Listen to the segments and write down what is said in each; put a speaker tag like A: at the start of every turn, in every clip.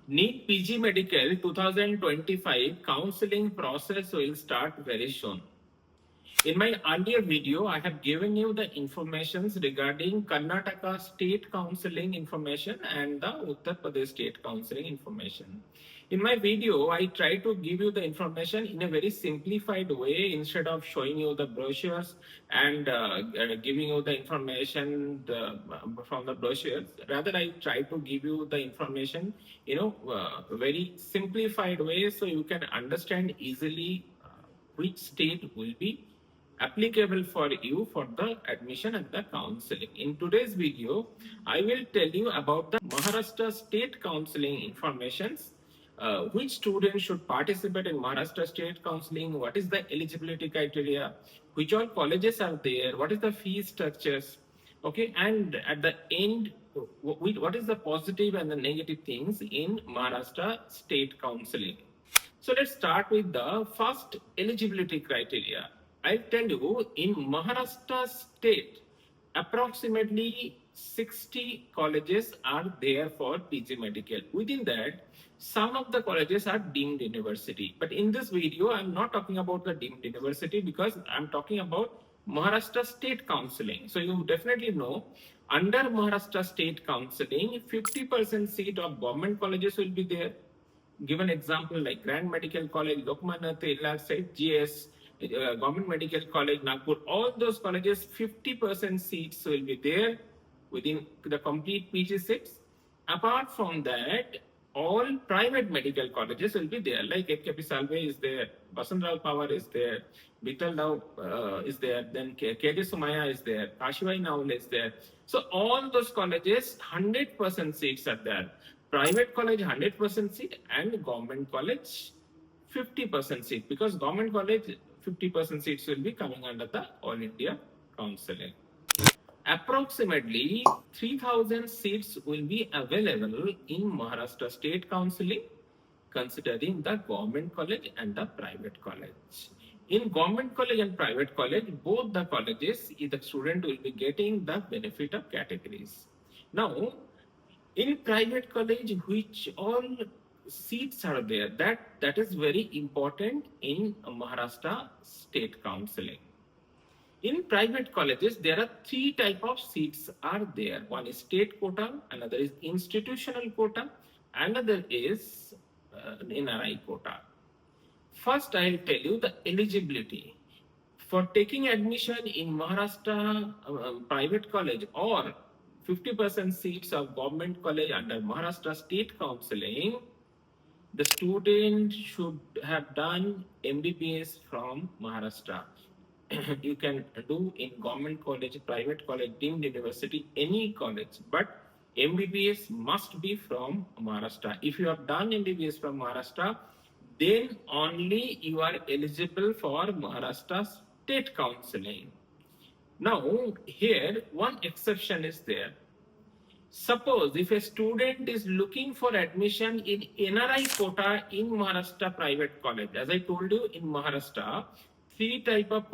A: NEET PG Medical 2025 counseling process will start very soon. In my earlier video, I have given you the informations regarding Karnataka State Counseling information and the Uttar Pradesh State Counseling information. In my video, I try to give you the information in a very simplified way instead of showing you the brochures and giving you the information from the brochures. Rather, I try to give you the information, very simplified way so you can understand easily which state will be applicable for you for the admission and the counseling. In today's video, I will tell you about the Maharashtra State Counseling informations. Which students should participate in Maharashtra State Counseling? What is the eligibility criteria? Which all colleges are there? What is the fee structures? Okay, and at the end, what is the positive and the negative things in Maharashtra State Counseling? So let's start with the first eligibility criteria. I'll tell you in Maharashtra state, approximately 60 colleges are there for PG Medical. Within that, some of the colleges are deemed university. But in this video, I'm not talking about the deemed university because I'm talking about Maharashtra State Counseling. So you definitely know under Maharashtra State Counseling, 50% seat of government colleges will be there. Given example like Grand Medical College, Lokmanya Tilak State, GS, Government Medical College, Nagpur, all those colleges, 50% seats will be there within the complete PG seats. Apart from that, all private medical colleges will be there, like FKP Salve is there, Basandrao Power is there, Bital is there, then KD Sumaya is there, Kashiwai Naul is there. So all those colleges, 100% seats are there. Private college 100% seat and government college 50% seat, because government college 50% seats will be coming under the All India Counseling. Approximately 3,000 seats will be available in Maharashtra State Counseling, considering the government college and the private college. In government college and private college, both the colleges, the student will be getting the benefit of categories. Now, in private college, which all seats are there, that is very important in Maharashtra State Counseling. In private colleges, there are three type of seats are there. One is state quota, another is institutional quota, another is NRI quota. First, I will tell you the eligibility. For taking admission in Maharashtra private college or 50% seats of government college under Maharashtra State Counseling, the student should have done MBBS from Maharashtra. You can do in government college, private college, deemed university, any college, but MBBS must be from Maharashtra. If you have done MBBS from Maharashtra, then only you are eligible for Maharashtra State Counseling. Now, here one exception is there. Suppose if a student is looking for admission in NRI quota in Maharashtra private college, as I told you, in Maharashtra, three type of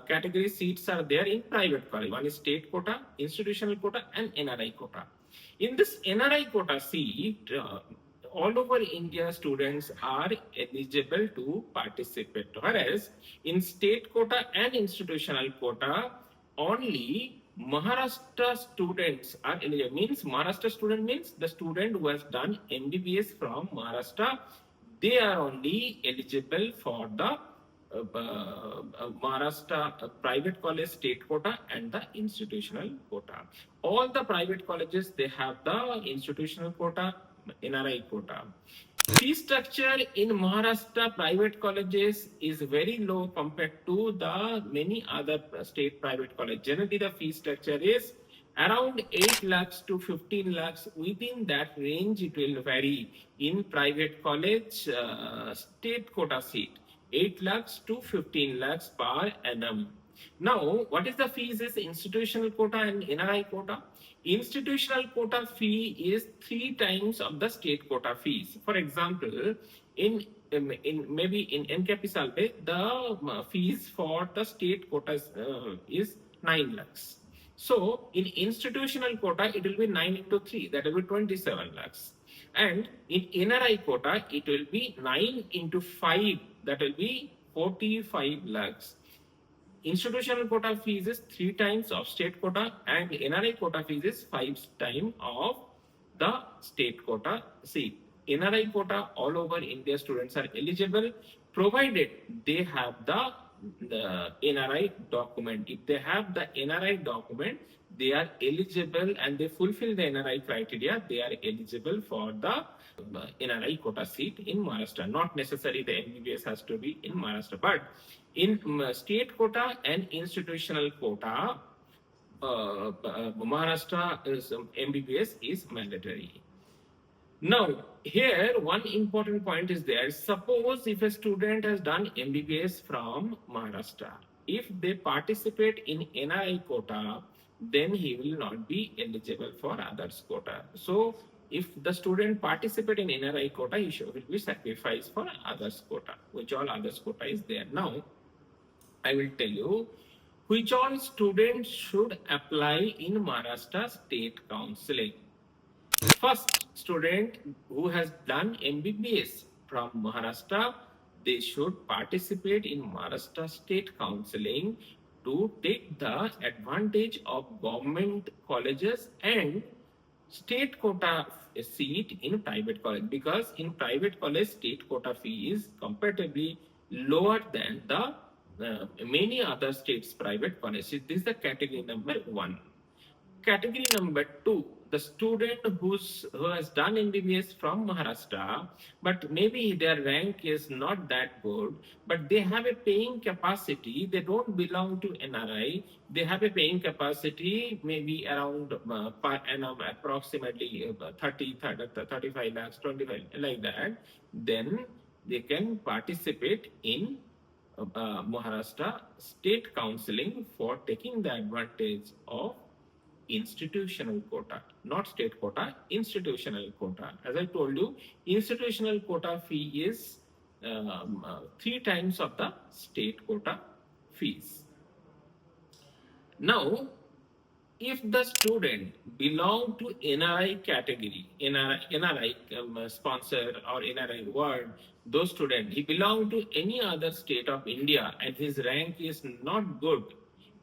A: category seats are there in private college. One is state quota, institutional quota, and NRI quota. In this NRI quota seat, all over India students are eligible to participate. Whereas in state quota and institutional quota, only Maharashtra students are eligible. Means Maharashtra student means the student who has done MBBS from Maharashtra, they are only eligible for the Maharashtra private college state quota and the institutional quota. All the private colleges, they have the institutional quota, NRI quota. Fee structure in Maharashtra private colleges is very low compared to the many other state private colleges. Generally, the fee structure is around 8 lakhs to 15 lakhs. Within that range, it will vary. In private college, state quota seat, 8 lakhs to 15 lakhs per annum. Now, what is the fees is institutional quota and NRI quota? Institutional quota fee is 3 times of the state quota fees. For example, in maybe in NKP Salve, the fees for the state quota is 9 lakhs. So in institutional quota, it will be 9 into 3, that will be 27 lakhs. And in NRI quota, it will be 9 into 5, that will be 45 lakhs. Institutional quota fees is 3 times of state quota, and NRI quota fees is 5 times of the state quota seat. NRI quota all over India students are eligible provided they have the NRI document. If they have the NRI document, they are eligible and they fulfill the NRI criteria, they are eligible for the NRI quota seat in Maharashtra. Not necessarily the MBBS has to be in Maharashtra, but in state quota and institutional quota, Maharashtra is, MBBS is mandatory. Now, here one important point is there. Suppose if a student has done MBBS from Maharashtra, if they participate in NRI quota, then he will not be eligible for others quota. So, if the student participate in NRI quota, he will be sacrificed for others quota, which all others quota is there. Now, I will tell you which all students should apply in Maharashtra State Counseling. First, student who has done MBBS from Maharashtra, they should participate in Maharashtra State Counseling to take the advantage of government colleges and state quota seat in private college, because in private college state quota fee is comparatively lower than the many other states private colleges. This is the category number 1. Category number 2, the student who has done MBBS from Maharashtra, but maybe their rank is not that good, but they have a paying capacity, they don't belong to NRI, they have a paying capacity maybe around per annum approximately 35 lakhs, 25 like that, then they can participate in Maharashtra State Counseling for taking the advantage of institutional quota, not state quota, institutional quota. As I told you, institutional quota fee is 3 times of the state quota fees. Now, if the student belong to NRI category, NRI sponsor or NRI ward, those student, he belong to any other state of India and his rank is not good,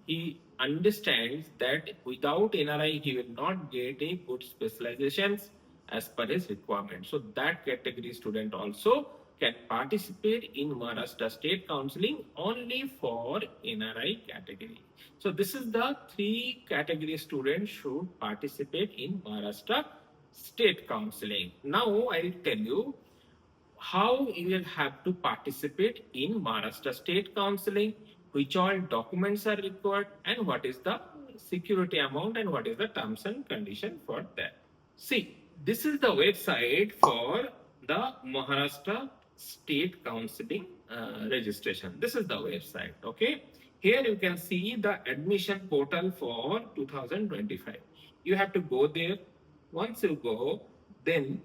A: he understands that without NRI, he will not get a good specializations as per his requirement. So that category student also can participate in Maharashtra State Counseling only for NRI category. So this is the 3 category students should participate in Maharashtra State Counseling. Now I will tell you how you will have to participate in Maharashtra State Counseling, which all documents are required, and what is the security amount and what is the terms and condition for that. See, this is the website for the Maharashtra State Counseling registration. This is the website, okay? Here you can see the admission portal for 2025. You have to go there. Once you go, then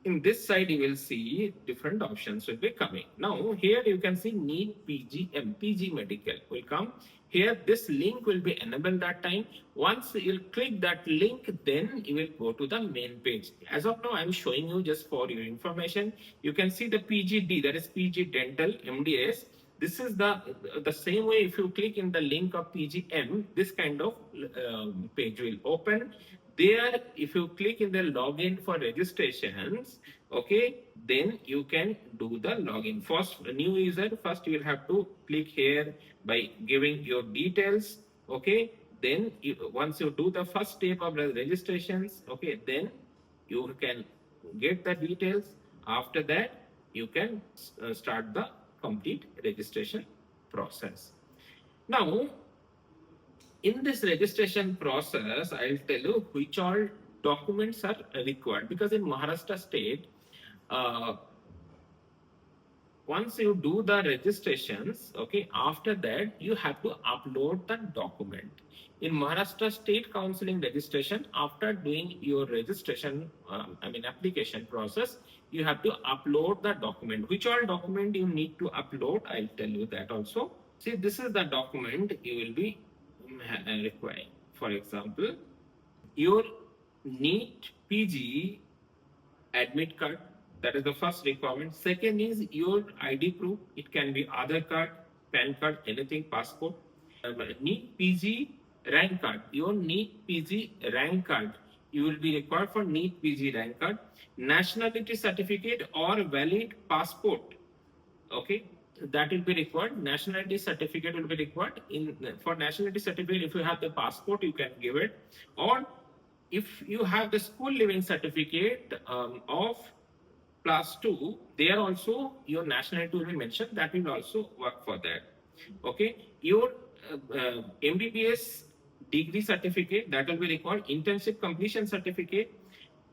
A: in this side you will see different options will be coming. Now here you can see NEET PG MPG medical will come. Here this link will be enabled that time. Once you click that link, then you will go to the main page. As of now I am showing you just for your information. You can see the PGD, that is PG Dental MDS. This is the same way. If you click in the link of PGM, this kind of page will open. There, if you click in the login for registrations, okay, then you can do the login. First, a new user, first you will have to click here by giving your details, okay. Then once you do the first step of the registrations, okay, then you can get the details. After that, you can start the complete registration process. Now, in this registration process, I'll tell you which all documents are required, because in Maharashtra state, once you do the registrations, okay, after that you have to upload the document. In Maharashtra State Counseling registration, after doing your registration, application process, you have to upload the document. Which all document you need to upload, I'll tell you that also. See, this is the document you will be requiring. For example, your NEET PG admit card. That is the first requirement. Second is your ID proof. It can be Aadhaar card, PAN card, anything, passport. NEET PG rank card. Your NEET PG rank card. You will be required for NEET PG rank card. Nationality certificate or valid passport. Okay, that will be required. Nationality certificate will be required. For nationality certificate, if you have the passport, you can give it, or if you have the school living certificate of class 2, there also your nationality will be mentioned. That will also work for that. Okay, your MBBS degree certificate, that will be required. Internship completion certificate,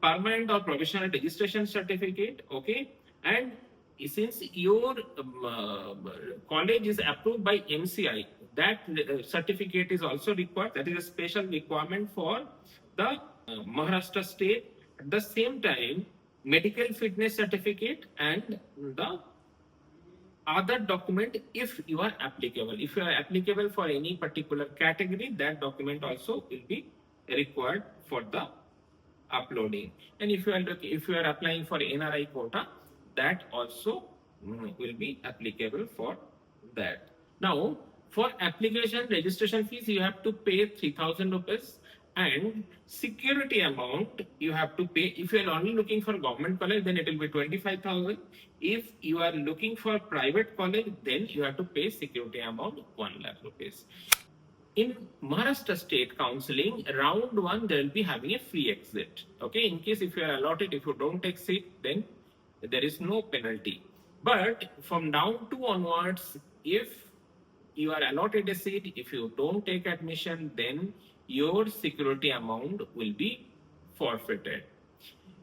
A: permanent or provisional registration certificate. Okay, and since your college is approved by MCI, that certificate is also required. That is a special requirement for the Maharashtra state. At the same time, medical fitness certificate and the other document, if you are applicable. If you are applicable for any particular category, that document also will be required for the uploading. And if you are applying for NRI quota, that also will be applicable for that. Now, for application registration fees, you have to pay 3,000 rupees, and security amount you have to pay. If you are only looking for government college, then it will be 25,000. If you are looking for private college, then you have to pay security amount 1 lakh rupees. In Maharashtra State Counseling, round 1, they will be having a free exit. Okay, in case if you are allotted, if you don't take seat, then there is no penalty. But from round 2 onwards, if you are allotted a seat, if you don't take admission, then your security amount will be forfeited.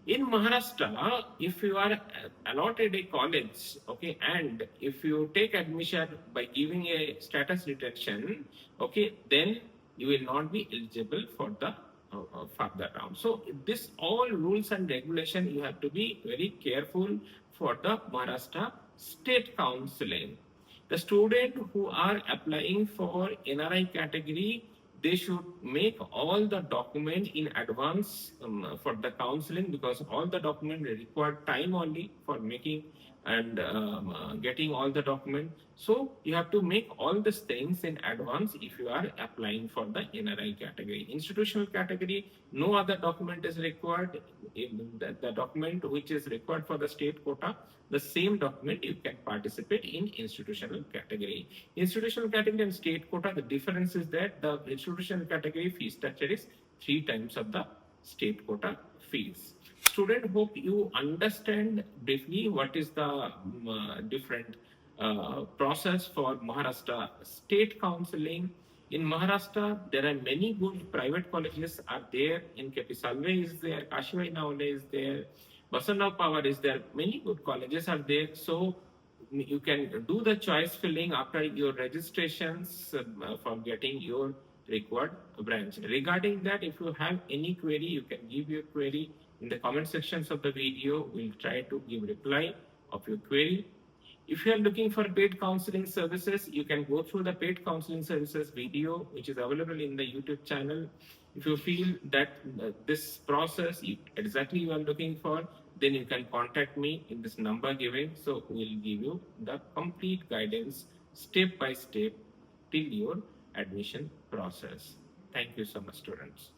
A: In Maharashtra, if you are allotted a college, okay, and if you take admission by giving a status retention, okay, then you will not be eligible for the further round. So this all rules and regulation, you have to be very careful for the Maharashtra State Counseling. The student who are applying for NRI category, they should make all the document in advance for the counseling, because all the document require time only for making and getting all the document. So you have to make all these things in advance if you are applying for the NRI category. Institutional category, no other document is required. The document which is required for the state quota, the same document you can participate in institutional category. Institutional category and state quota, the difference is that the institutional category fee structure is 3 times of the state quota fees. Student, hope you understand briefly what is the different process for Maharashtra State Counseling. In Maharashtra, there are many good private colleges are there. In KP Salve is there, Kashibai Naole is there, Basanav Power is there. Many good colleges are there. So you can do the choice filling after your registrations for getting your required branch. Regarding that, if you have any query, you can give your query in the comment sections of the video. We'll try to give reply of your query. If you are looking for paid counseling services, you can go through the paid counseling services video, which is available in the YouTube channel. If you feel that this process exactly you are looking for, then you can contact me in this number given. So we'll give you the complete guidance step by step till your admission process. Thank you so much, students.